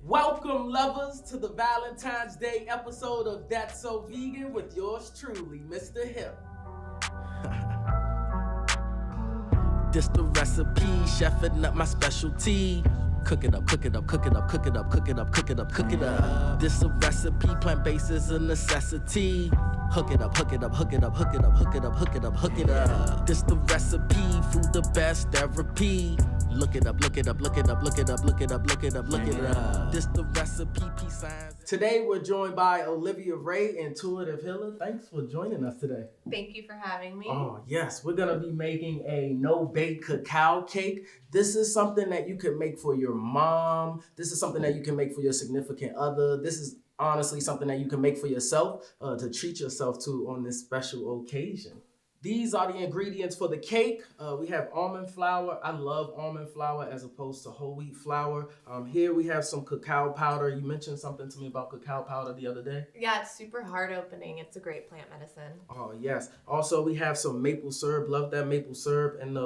Welcome, lovers, to the Valentine's Day episode of That's So Vegan with yours truly, Mr. Hip. This the recipe, chefing up my specialty. Cook it up, cook it up, cook it up, cook it up, cook it up, cook it up, cook it up. This a recipe, plant-based is a necessity. Hook it up, hook it up, hook it up, hook it up, hook it up, hook it up, hook it up. This the recipe, food the best therapy. Look it up, look it up, look it up, look it up, look it up, look it up, look it up. This the recipe, peace signs. Today we're joined by Olivia Rae, intuitive healer. Thanks for joining us today. Thank you for having me. Oh yes, we're gonna be making a no-bake cacao cake. This is something that you can make for your mom. This is something that you can make for your significant other. This is honestly something that you can make for yourself to treat yourself to on this special occasion. These are the ingredients for the cake. We have almond flour. I love almond flour as opposed to whole wheat flour. Here we have some cacao powder. You mentioned something to me about cacao powder the other day. Yeah, it's super hard opening. It's a great plant medicine. Oh, yes. Also, we have some maple syrup. Love that maple syrup. And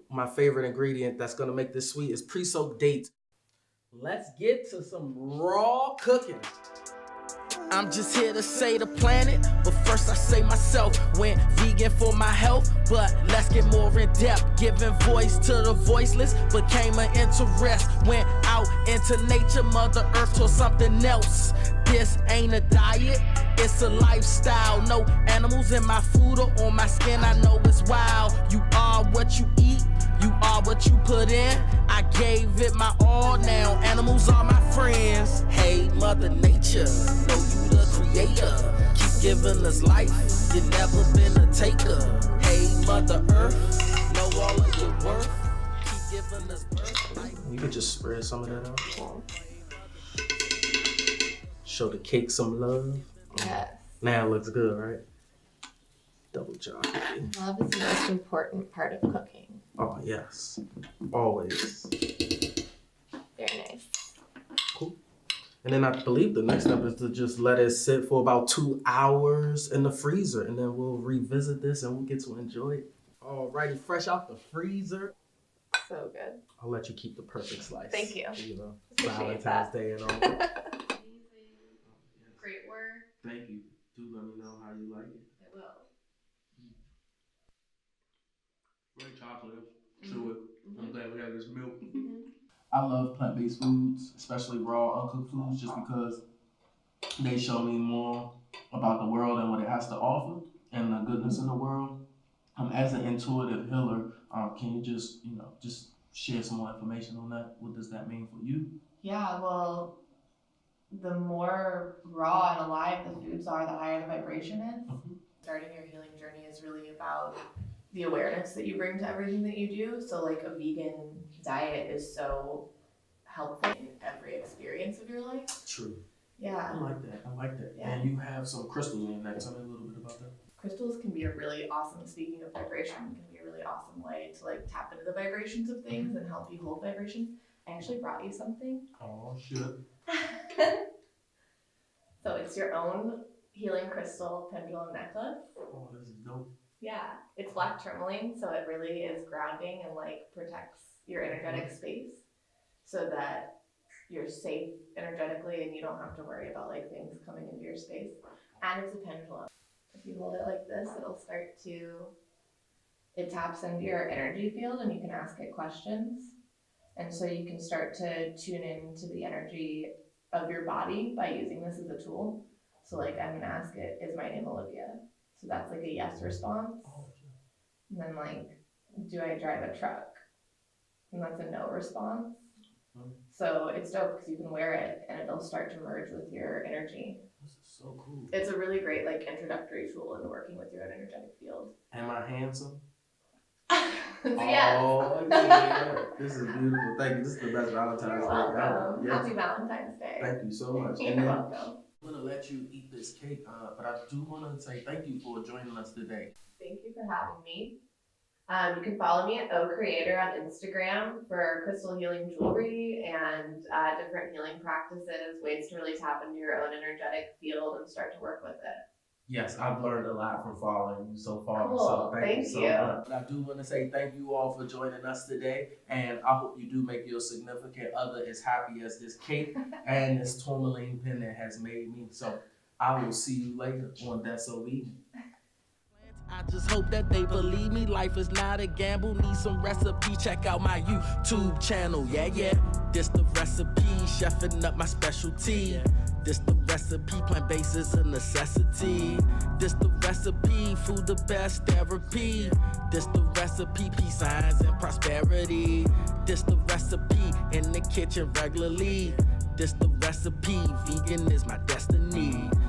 my favorite ingredient that's going to make this sweet is pre-soaked dates. Let's get to some raw cooking. I'm just here to say the planet, but first I say myself. Went vegan for my health, but let's get more in depth. Giving voice to the voiceless, became an interest. Went out into nature, Mother Earth taught something else. This ain't a diet, it's a lifestyle. No animals in my food or on my skin, I know it's wild. You are what you eat, you are what you put in. I gave it my all, now animals are my friends. Hey, Mother Nature, know you the creator. Keep giving us life, you never been a taker. Hey, Mother Earth, know all of your worth. Keep giving us birth. You could just spread some of that out. Show the cake some love. Yes. Now it looks good, right? Double job. Love is the most important part of cooking. Oh, yes. Always. Very nice. Cool. And then I believe the next step is to just let it sit for about 2 hours in the freezer. And then we'll revisit this and we'll get to enjoy it. Alrighty, fresh out the freezer. So good. I'll let you keep the perfect slice. Thank you. You know, Appreciate Valentine's that. Day and all. Great work. Thank you. Do let me know how you like it. I will. Very chocolate. Chew it. I'm glad we have this milk. Mm-hmm. I love plant-based foods, especially raw, uncooked foods, just because they show me more about the world and what it has to offer and the goodness in the world. As an intuitive healer, can you just share some more information on that? What does that mean for you? Yeah, well, the more raw and alive the foods are, the higher the vibration is. Mm-hmm. Starting your healing journey is really about the awareness that you bring to everything that you do. So like a vegan diet is so helpful in every experience of your life. True. Yeah. I like that. Yeah. And you have some crystals in that. Tell me a little bit about that. Crystals can be a really awesome, speaking of vibration, can be a really awesome way to like tap into the vibrations of things and help you hold vibrations. I actually brought you something. Oh, shit. So it's your own healing crystal pendulum necklace. Oh, this is dope. Yeah, it's black tourmaline, so it really is grounding and like protects your energetic space so that you're safe energetically and you don't have to worry about like things coming into your space. And it's a pendulum. If you hold it like this, it taps into your energy field and you can ask it questions. And so you can start to tune into the energy of your body by using this as a tool. So like I'm gonna ask it, is my name Olivia? So that's like a yes response. And then like, do I drive a truck? And that's a no response. So it's dope because you can wear it and it'll start to merge with your energy. This is so cool. It's a really great like introductory tool into working with your energetic field. Am I handsome? Yes. Oh, yeah. This is beautiful. Thank you. This is the best Valentine's Day You're ever. welcome. Yes. Happy Valentine's Day. Thank you so much. You're And then welcome. I'm going to let you eat this cake, but I do want to say thank you for joining us today. Thank you for having me. You can follow me at OCreator on Instagram for crystal healing jewelry and different healing practices, ways to really tap into your own energetic field and start to work with it. Yes, I've learned a lot from following you so far. Cool. So thank you Thank so you. much. I do want to say thank you all for joining us today, and I hope you do make your significant other as happy as this cake and this tourmaline pendant has made me. So I will see you later on That's So Evening. I just hope that they believe me. Life is not a gamble. Need some recipe. Check out my YouTube channel. Yeah. This the recipe. Chefing up my specialty. This the recipe. Plant-based is a necessity. This the recipe. Food the best therapy. This the recipe. Peace, science, and prosperity. This the recipe. In the kitchen regularly. This the recipe. Vegan is my destiny.